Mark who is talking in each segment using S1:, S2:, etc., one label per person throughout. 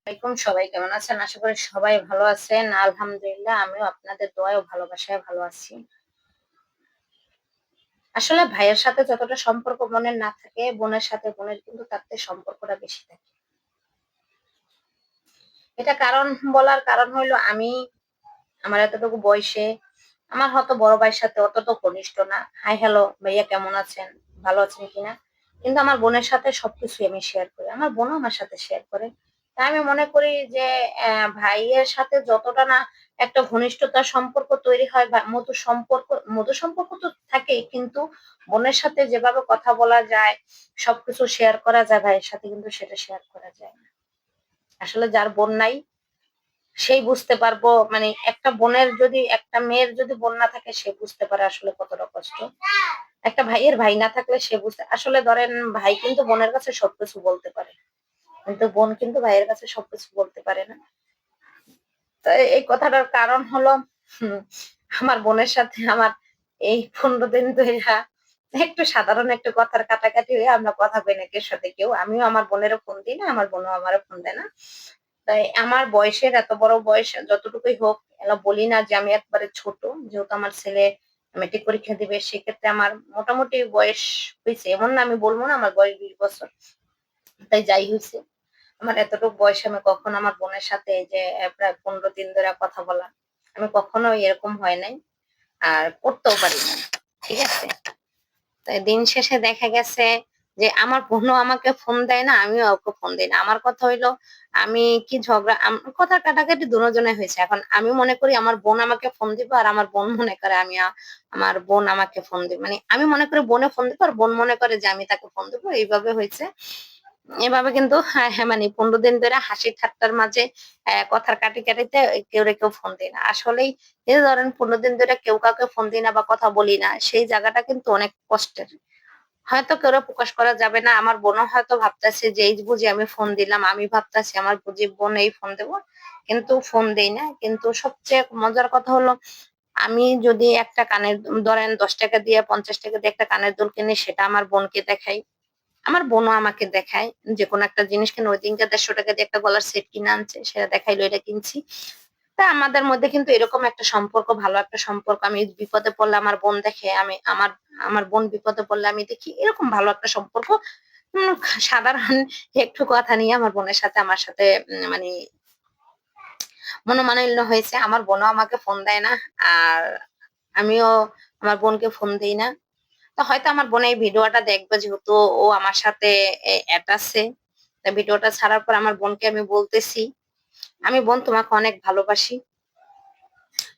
S1: সবাই কেমন আছেন? আশা করি সবাই ভালো আছেন। আলহামদুলিল্লাহ আমিও আপনাদের দোয়ায় ও ভালোবাসায় ভালো আছি। আসলে ভাইয়ের সাথে যতটা সম্পর্ক বোনের না থাকে, বোনের সাথে বোনের কিন্তু তার থেকে সম্পর্কটা বেশি থাকে। এটা বলার কারণ হইলো আমার এতটুকু বয়সে আমার হয়তো বড় ভাইয়ের সাথে অতটা ঘনিষ্ঠ না। হাই হ্যালো ভাইয়া কেমন আছেন? ভালো আছেন কিনা? কিন্তু আমার বোনের সাথে সবকিছুই আমি শেয়ার করি। আমার বোনও আমার সাথে শেয়ার করে। তাই আমি মনে করি যে ভাইয়ের সাথে যতটা না একটা ঘনিষ্ঠতার সম্পর্ক তৈরি হয় বা মধুর সম্পর্ক তো থাকেই, কিন্তু বোনের সাথে যেভাবে কথা বলা যায়, সবকিছু শেয়ার করা যায়, ভাইয়ের সাথে কিন্তু সেটা শেয়ার করা যায় না। আসলে যার বোন নাই সেই বুঝতে পারবো, মানে একটা মেয়ের যদি বোন না থাকে সে বুঝতে পারে আসলে কতটা কষ্ট। একটা ভাইয়ের ভাই না থাকলে সে বুঝতে, আসলে ধরেন ভাই কিন্তু বোনের কাছে সবকিছু বলতে পারে, কিন্তু বোন কিন্তু ভাইয়ের কাছে সবকিছু বলতে পারে না। তো এই কথাটার কারণ হলো হুম, আমার বোনের সাথে আমার এই 15 দিন ধরে একটু সাধারণ একটু কথার কাটাকাটি হয়ে আমরা কথা কই না কেউ সাথে কেউ। আমিও আমার বোনেরও ফোন দিই না, আমার বোনও আমারও ফোন দেয় না। তাই আমার বয়সের এত বড় বয়স যতটুকুই হোক, বলি না যে আমি একবারে ছোট। যেহেতু আমার ছেলে মেট্রিক পরীক্ষা দিবে, সেক্ষেত্রে আমার মোটামুটি বয়স হয়েছে, এমন না আমি বলবো না আমার বয়স 20 বছর। তাই যাই হয়েছে, আমার এতটুকু বয়সে আমি কখনো আমার বোনের সাথে এই যে প্রায় 15 দিন ধরে কথা বলা, আমি কখনো এরকম হয় নাই, আর করতেও পারি না। ঠিক আছে? তাই দিন শেষে দেখা গেছে যে আমার বোনও আমাকে ফোন দেয় না, আমিও ওকে ফোন দিই না। আমার কথা হইলো আমি কি ঝগড়া কথা কাটাকাটি দুজনে হয়েছে। এখন আমি মনে করি আমার বোন আমাকে ফোন দিবে, আর আমার বোন মনে করে আমার বোন আমাকে ফোন দিবে। মানে আমি মনে করি বোনে ফোন দিবে আর বোন মনে করে যে আমি তাকে ফোন দিবো। এইভাবে হয়েছে। এভাবে কিন্তু হ্যাঁ, হ্যাঁ, মানে 15 দিন ধরে হাসি ঠাট্টার মাঝে কথার কাটিতে কেউ ফোন দেয় না। আসলেই এই যে ধরেন 15 দিন ধরে কেউ কাউকে ফোন দিই না বা কথা বলি না, সেই জায়গাটা কিন্তু অনেক কষ্টের। হয়তো কারো প্রকাশ করা যাবে না। আমার বোনও হয়তো ভাবতেছে যে এই বুঝি আমি ফোন দিলাম। আমি ভাবতেছি আমার বুঝি বোন এই ফোন দেব। কিন্তু ফোন দেই না। কিন্তু সবচেয়ে মজার কথা হলো আমি যদি একটা ধরেন ৳10 দিয়ে ৳50 দিয়ে একটা কানের দুল কিনি, সেটা আমার বোনকে দেখাই। আমার বোনও আমাকে দেখায়। যেকোনো একটা জিনিস কিনে, ওই দিনকে ৳150 দিয়ে একটা গলার সেট কিনে আনছে। সেটা দেখাইলো এটা কিনছি। তা আমাদের মধ্যে কিন্তু এরকম একটা সম্পর্ক, ভালো একটা সম্পর্ক। আমি বিপদে পড়লে আমার বোন দেখে, আমার আমার বোন বিপদে পড়লে আমি দেখি। এরকম ভালো একটা সম্পর্ক। উম সাধারণ একটু কথা নিয়ে আমার বোনের সাথে আমার সাথে মানে মনোমালিন্য হয়েছে। আমার বোনও আমাকে ফোন দেয় না। আর আমিও আমার বোনকে ফোন দেই না। তো হয়তো আমার বোন এই ভিডিওটা দেখবে, যেহেতু ও আমার সাথে এড আছে। তা ভিডিওটা ছাড়ার পর আমার বোনকে আমি বলতেছি, "আমি বোন তোমাকে অনেক ভালোবাসি।"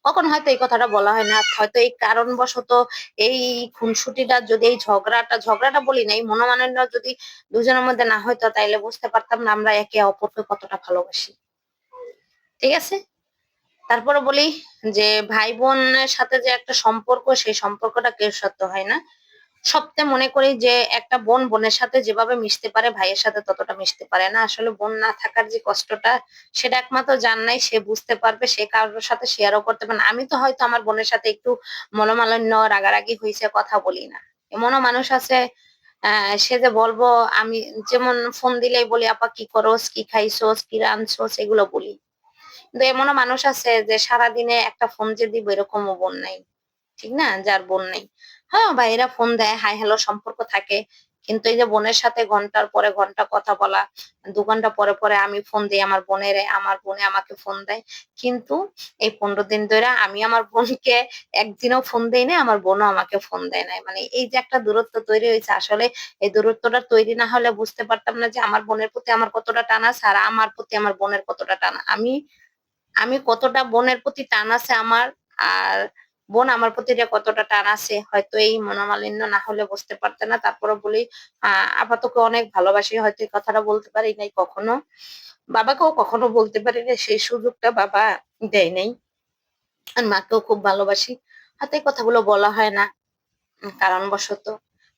S1: কখনো হয়তো এই কথাটা বলা হয় না। হয়তো এই কারণবশত এই খুনসুটিটা যদি এই ঝগড়াটা বলি না, এই মনোমালিন্য যদি দুজনের মধ্যে না হইতো, তাইলে বুঝতে পারতাম না আমরা একে অপরকে কতটা ভালোবাসি। ঠিক আছে? তারপরে বলি যে ভাই বোনের সাথে যে একটা সম্পর্ক, সেই সম্পর্কটা কেউ সাথে হয় না। সবচেয়ে মনে করি যে একটা বোন বোনের সাথে যেভাবে মিশতে পারে, ভাইয়ের সাথে ততটা মিশতে পারে না। আসলে বোন না থাকার যে কষ্টটা, সেটা একমাত্র যার নাই সে বুঝতে পারবে, সে কারোর সাথে শেয়ারও করতে পারে না। আমি তো হয়তো আমার বোনের সাথে একটু মনোমালিন্য, রাগারাগি হইছে, কথা বলি না। এমনও মানুষ আছে সে যে বলবো, আমি যেমন ফোন দিলেই বলি, "আপা কি করোস? কি খাইছোস? কি রাঁধছোস?" এগুলো বলি। কিন্তু এমনও মানুষ আছে যে সারাদিনে একটা ফোন যে দিব এরকমও বোন নাই। ঠিক না? যার বোন নেই। হ্যাঁ, ভাইয়েরা ফোন দেয়, হাই হ্যালো সম্পর্ক থাকে। কিন্তু এই যে বোনের সাথে ঘন্টার পরে ঘন্টা কথা বলা, ২ ঘন্টা পরে আমি ফোন দেই আমার বোনেরে, আমার বোনে আমাকে ফোন দেয়। কিন্তু এই ১৫ দিন ধইরা আমি আমার বোনকে একদিনও ফোন দেই নাই, আমার বোনও আমাকে ফোন দেয় নাই। মানে এই যে একটা দূরত্ব তৈরি হয়েছে, আসলে এই দূরত্বটা তৈরি না হলে বুঝতে পারতাম না যে আমার বোনের প্রতি আমার কতটা টান আছে, আর আমার প্রতি আমার বোনের কতটা টান। আমি আমি কতটা বোনের প্রতি টান আছে আমার, আর বোন আমার প্রতি যে কতটা টান আছে, হয়তো এই মনোমালিন্য না হলে বুঝতে পারতে না। তারপরে বলি, আপা তোকে অনেক ভালোবাসি। হয়তো এই কথাটা বলতে পারি নাই কখনো। বাবাকেও কখনো বলতে পারি নাই। সেই সুযোগটা বাবা দেয় নাই। আর মাকেও খুব ভালোবাসি। হয়তো এই কথাগুলো বলা হয় না কারণবশত।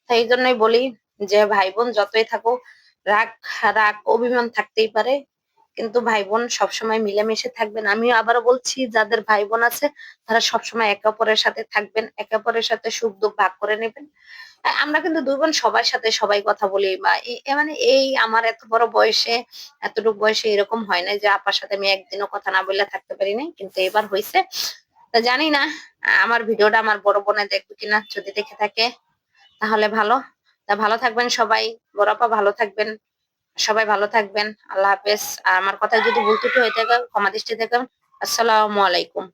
S1: তাই এইজন্যই বলি যে ভাই-বোন যতই থাকুক, রাগ রাগ অভিমান থাকতেই পারে। কিন্তু ভাই-বোন সবসময় মিলেমিশে থাকবেন। আমিও আবারও বলছি, যাদের ভাই-বোন আছে তারা সবসময় একে অপরের সাথে থাকবেন। একে অপরের সাথে সুখ-দুঃখ ভাগ করে নিবেন। আমরা কিন্তু ২ বোন সবার সাথে সবাই কথা বলি বা মানে এই আমার এত বড় বয়সে, এতটুক বয়সে এরকম হয় নাই যে আপার সাথে আমি একদিনও কথা না বইলা থাকতে পারি নাই। কিন্তু এবার হইছে। তো জানি না আমার ভিডিওটা আমার বড় বোনে দেখবে কিনা। যদি দেখে থাকে তাহলে ভালো। তা ভালো থাকবেন সবাই। বড় আপা ভালো থাকবেন। সবাই ভালো থাকবেন। আল্লাহ হাফেজ। আর আমার কথায় যদি ভুল ত্রুটি হয়ে থাকে ক্ষমা দৃষ্টিতে দেখবেন। আসসালামু আলাইকুম।